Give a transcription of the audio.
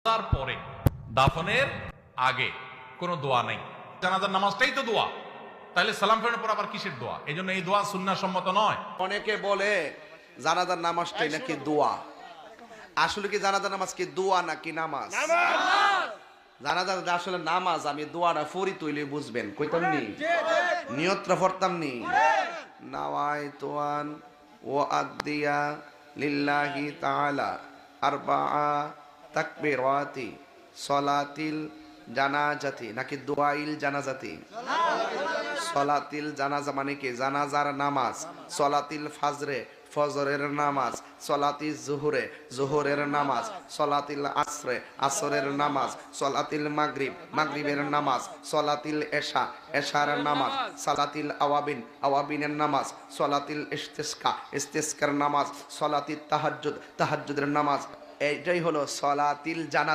পরে দাফনের আগে কোনো দোয়া নেই। জানাজার নামাজটাই তো দোয়া, তাহলে সালাম ফেরানোর পর আবার কিসের দোয়া? এই জন্য এই দোয়া সুন্নাহ সম্মত নয়। অনেকে বলে জানাজার নামাজটাই নাকি দোয়া। আসলে কি জানাজার নামাজ কি দোয়া নাকি নামাজ? জানাজার আসলে নামাজ। আমি দোয়াটা ফরি তৈলে বুঝবেন, কইতাম নি নিয়তটা ফরতাম নি নাওয়াইতুয়ান ও আদিয়া লিল্লাহি তাআলা আরবাআ তাকবীরাতি সলাতিল জানাজাতি নাকি দোয়াইল জানাজাতি? সলাতিল জানাজা মানে কি? জানাজার নামাজ। সলাতিল ফাজরে ফজরের নামাজ। সলাতি জোহরে জোহরের নামাজ। সলাতিল আসরে আসরের নামাজ। সলাতিল মাগরিব মাগরিবের নামাজ। সলাতিল এশা এশার নামাজ। সলাতিল আওয়াবিন আওয়াবিনের নামাজ। সলাতিল ইস্তিসকা ইস্তিসকার নামাজ। সলাতিল তাহাজ্জুদ তাহাজ্জুদের নামাজ। এইটাই হলো সলাতিল জানাজা।